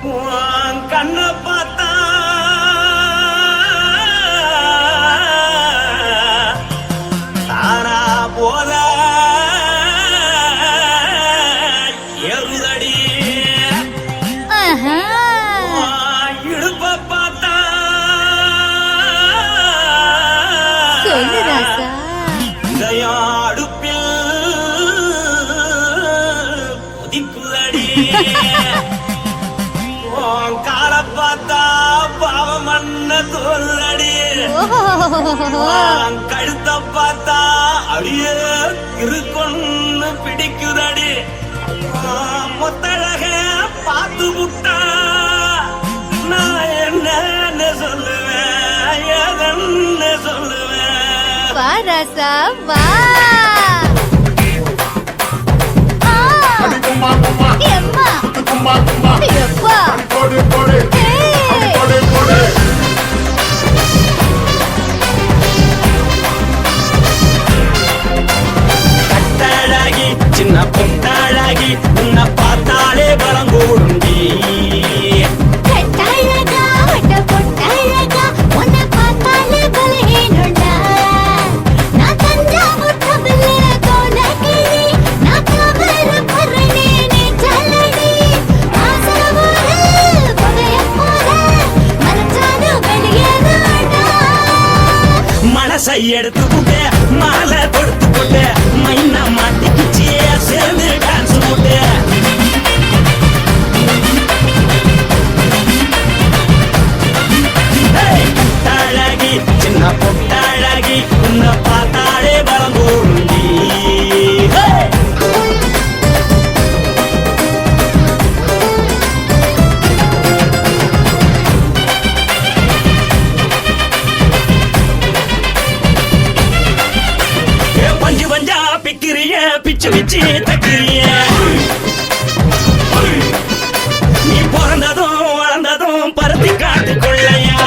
கண்ண பார்த்தா தாரா போத எருதடி இடுப்ப பார்த்தா இதயம் அடுப்பில் ஒதிக்குதடி கால பார்த்தா பாவம் மண்ண தோல்லடி கழுத்த பார்த்தா அடியே இருக்குன்னு பிடிக்குதடி மொத்தழக பார்த்து விட்டா நான் என்ன சொல்லுவேன் ஏதன்னு சொல்லுவேன் வாராசா வா கட்டாழாகி சின்ன பொட்டாழாகி உன்னை பார்த்தாலே பலம் கூடுண்டி மனசை எடுத்துக்கிட்டே மாலை கொடுத்துக்கிட்டே மைனா மாட்டிக்கிச்சு சேர்ந்து டான்ஸ் போட்டு பொட்டாழாகி சின்ன பொட்டாழாகி உன்னை பார்த்தாலே பலம் கூடுண்டி பஞ்சு பஞ்சா பிக்கிறிய பிச்சு பிச்சு தக்கிறிய நீ பிறந்ததும் வளர்ந்ததும் பருத்தி காட்டுக்குள்ளையா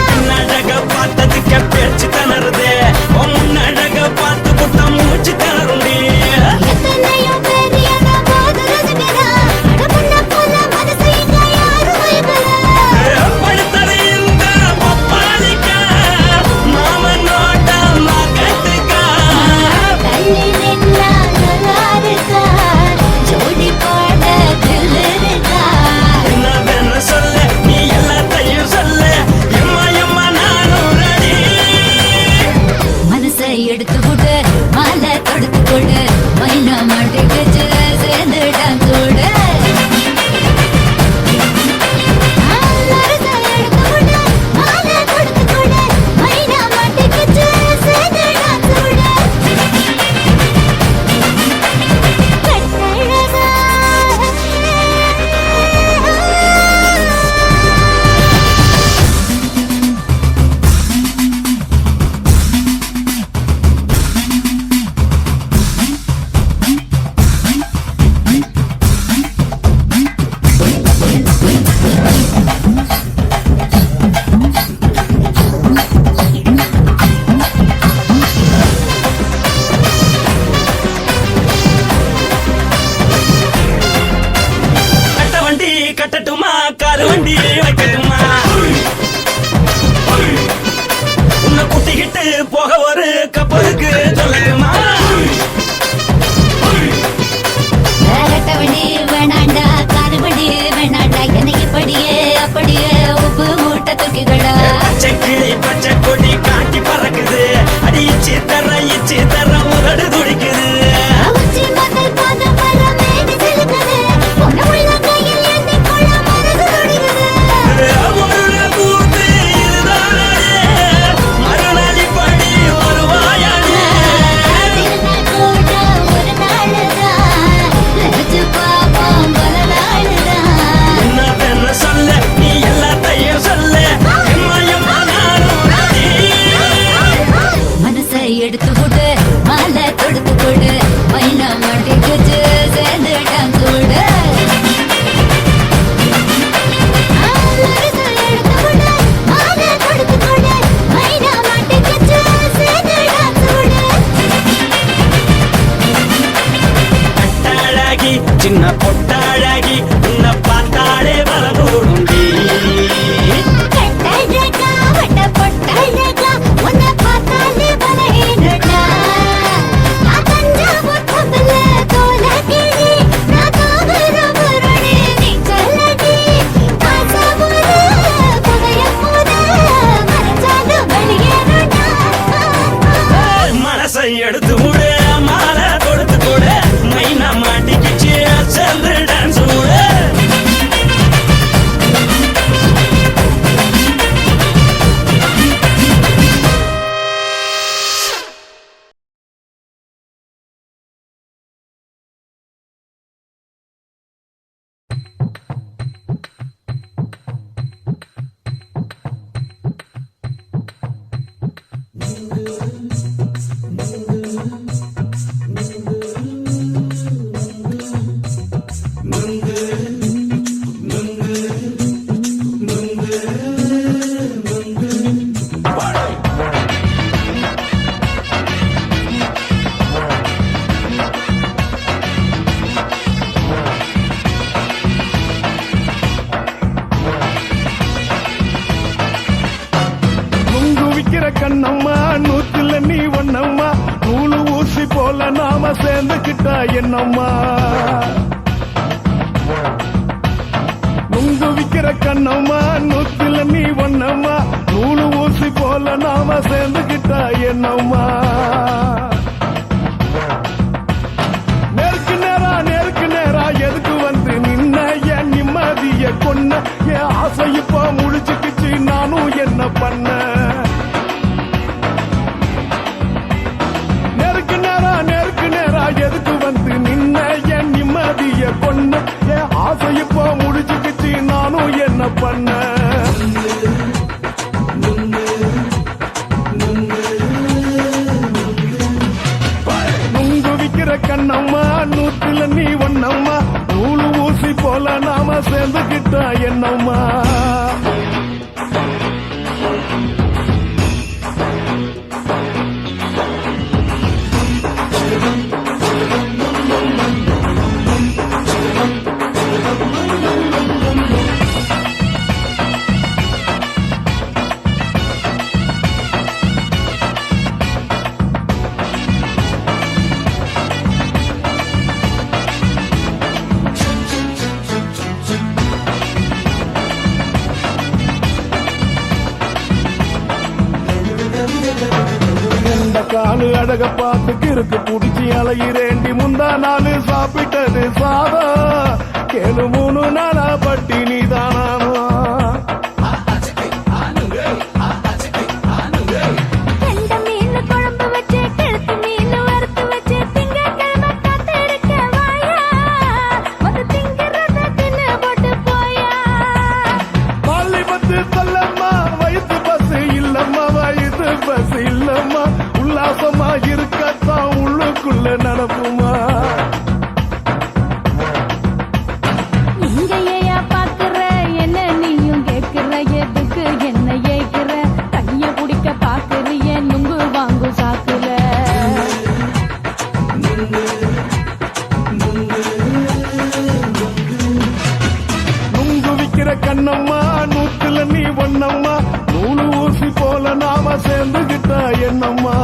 முன்னழக பார்த்ததுக்கு பேச்சு தளருது முன்னழக பார்த்து புட்ட மூச்சு தளருண்டி எடுத்துக்கூட மாலை தொடுத்துக்கூட மைனா மாட்டிக்கிச்சு சேர்ந்து டான்ஸ் கூட கட்டட்டுமா காரு வண்டி வைக்கட்டுமா உன்னை கூட்டிக்கிட்டு போக ஒரு கப்பலுக்கு சொல்லட்டுமா வண்டி வேணாண்டா காரு வண்டி வேணாண்டா எனக்கு படியே அப்படியே உப்பு மூட்டை தூக்கிகளா பச்சை கிளி பச்சை கொடி காட்டி பறக்குது அடிச்சு தர உதடு துடிக்குது சொல்ல நீ எல்லாத்தையும் சொல்ல எடுத்து விடு மாலை கொடுத்து கொடு மைனா மாட்டிக்கிச்சு சேர்ந்து டான்ஸ் விடு கண்ணம்மா நூத்துல நீ ஒண்ணம்மா நூலு ஊசி போல நாம சேர்ந்துக்கிட்டா என்னம்மா நுங்கு விக்கிற கண்ணம்மா நூத்துல நீ ஒண்ணம்மா நூலு ஊசி போல நாம சேர்ந்துக்கிட்டா என்னம்மா நேருக்கு நேரா எதுக்கு வந்து நின்ன என் நிம்மதிய கொன்ன என் ஆசை இப்ப முடிச்சுக்கிச்சு நானும் என்ன பண்ண எதுக்கு வந்து நின்ன என் நிம்மதிய கொன்ன என் ஆசை இப்போ முடிச்சுக்கிச்சு நானும் என்ன பண்ண நுங்கு விக்கிற கண்ணம்மா நூத்துல நீ ஒண்ணம்மா நூலு ஊசி போல நாம சேர்ந்துக்கிட்டா என்னம்மா காலு அழக பார்த்து கிறுக்கு புடிச்சி அலையிறேண்டி முந்தா நாலு சாப்பிட்டது சாதம் கேளு 3 நாளா பட்டினி தானானோ உல்லாசமா இருக்கத்தான் உள்ளுக்குள்ள நடப்புமா இங்கேயா பாக்குற என்ன நீயும் கேக்குற எதுக்கு என்ன ஏக்குற கைய பிடிக்க பாக்குறிய நுங்கு வாங்கு சாக்குற நுங்கு விக்கிற கண்ணம்மா நூத்துல நீ ஒண்ணம்மா நூலு ஊசி போல நாம சேர்ந்துகிட்டா என்னம்மா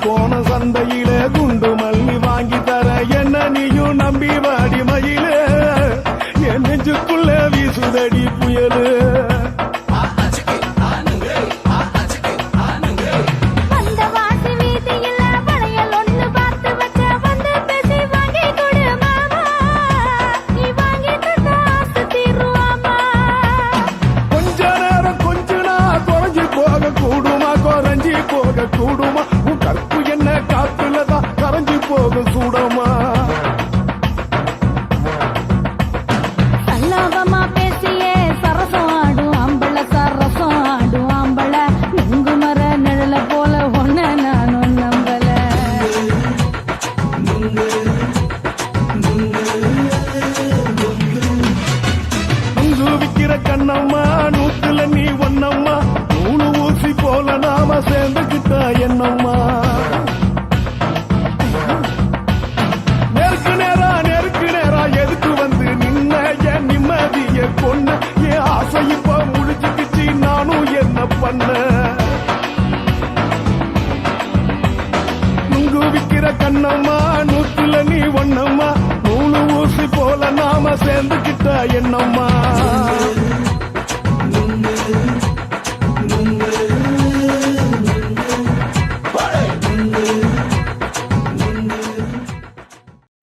கோண சந்தையில குண்டு மல்லி வாங்கி தர என்ன நீயும் நம்பி வாடி மயில என் நெஞ்சுக்குள்ள வீசுதடி புயலு கொஞ்ச நேரம் கொஞ்ச நாள் குறைஞ்சி போக கூடுமா குறைஞ்சி போக கூடுமா கற்பு என்ன காத்துலதான் கரைஞ்சு போக சூடமா சல்லாபமா பேசியே கண்ணம்மா நூத்துல நீ ஒண்ணம்மா நூலு ஊசி போல நாம சேர்ந்துக்கிட்ட என்னம்மா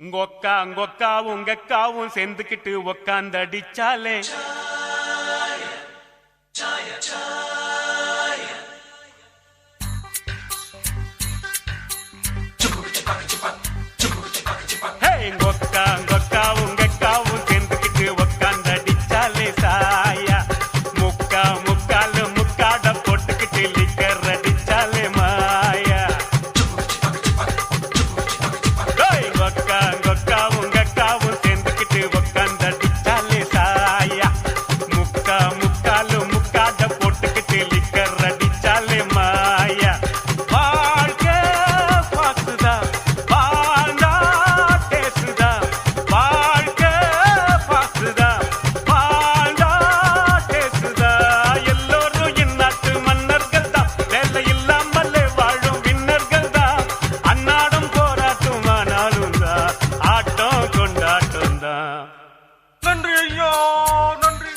உங்கொக்காவும் உங்கக்காவும் சேர்ந்துக்கிட்டு உக்காந்தடிச்சாலே உங்கொக்காவும் உங்கக்காவும் சேர்ந்துக்கிட்டு உக்காந்தடிச்சாலே சாயா முக்காலு முக்காட போட்டுக்கிட்டு லிக்கர் அடிச்சாலே மாயா உங்கக்காவும் சேர்ந்துக்கிட்டு உக்காந்தடிச்சாலே சாயா முக்காலு முக்காட போட்டுக்கிட்டு லிக்கர் அடிச்சாலே மாயா வாழ்க்கை பாத்துதா வாழ்ந்தா பேசுதா வாழ்க்கை பாத்துதா வாழ்ந்தா பேசுதா எல்லோரும் இந்நாட்டு மன்னர்கள் தான் வேலை இல்லாமலே வாழும் விண்ணர்கள் தான் அன்னாடும் போராட்டும் ஆனாலும் தான் ஆட்டம் கொண்டாட்டம் தான் நன்றி ஐயோ நன்றி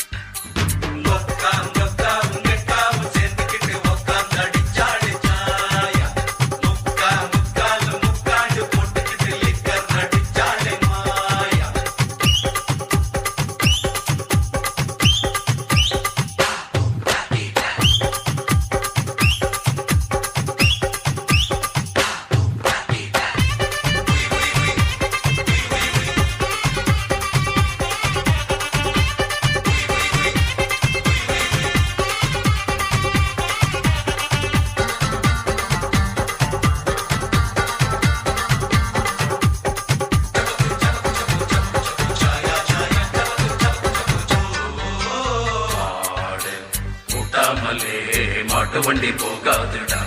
மாட்டு வண்டி போகாதுடா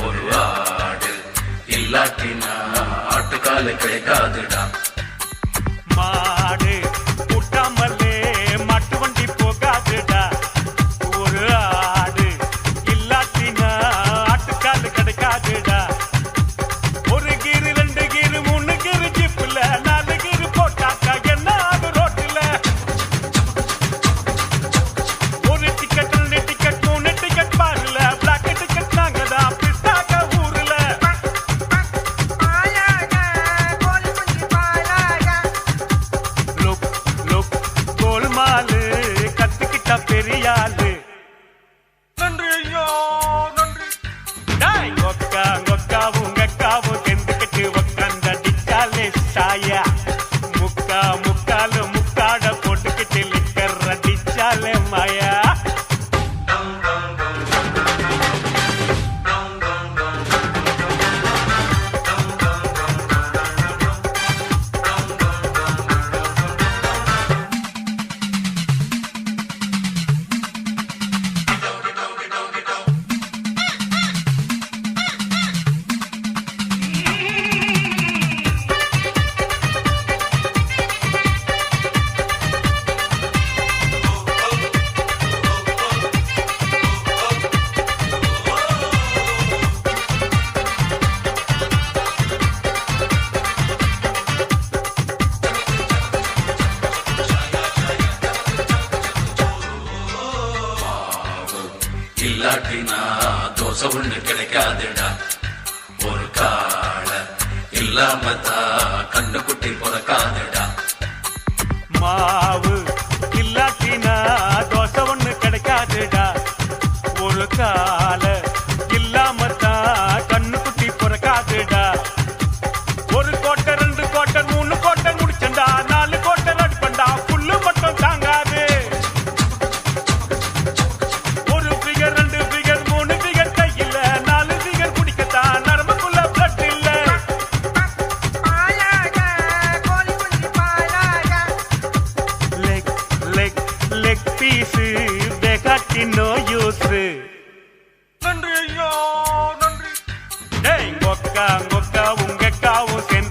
ஒரு ஆடு இல்லாட்டினா ஆட்டுக்கால கிடைக்காதுடா மாடு கூட்டாமலே மாட்டு வண்டி போகாதுடா ஒரு ஆடு இல்லாட்டினா ஆட்டுக்கால் கிடைக்காதுடா ஒரு கீரு 2 கீரு 3 கீரு ஜிப்புல 4 கீரு போட்டாக்கா என்ன ஆகு ரோட்டுல ஒரு டிக்கெட் 2 டிக்கெட் 3 டிக்கெட் பாருல பிளாக் டிக்கெட் நாங்க தான் பிஸ்தாக்க ஊர்ல கோல்மாலு கத்துக்கிட்ட பெரியாளு நன்றி ஐயோ நன்றி கொக்காவும் உங்கக்காவும் சேர்ந்துக்கிட்டு உக்காந்தடிச்சாலே சாயா முக்காலு முக்காட போட்டுக்கிட்டு லிக்கர் அடிச்சாலே மாயா இல்லாட்டினா தோசை ஒண்ணு கிடைக்காதுடா ஒரு கால இல்லாமதான் கண்டுக்குட்டி பிறக்காதுடா மாவு இல்லாட்டினா தோசை ஒண்ணு கிடைக்காதுடா ஒரு கால இல்லாமத்தான் கண்ணுக்குட்டி பிறக்காதுடா ஒரு கோட்டை 2 கோட்டை 3 கோட்டை முடிச்சண்டா 4 கோட்டை அடிப்பண்டா புல்லு மட்டும் தாங்காது ஒரு ஃபிகர் 2 ஃபிகர் 3 ஃபிகர் கையில 4 ஃபிகர் குடிக்கத்தான் நரம்புக்குள்ள பிளட் இல்ல லெக் பீஸ் வெகாட்டி நோ யூஸ் நன்றி ஐயோ நன்றி உங்கக்காவும் சேர்ந்து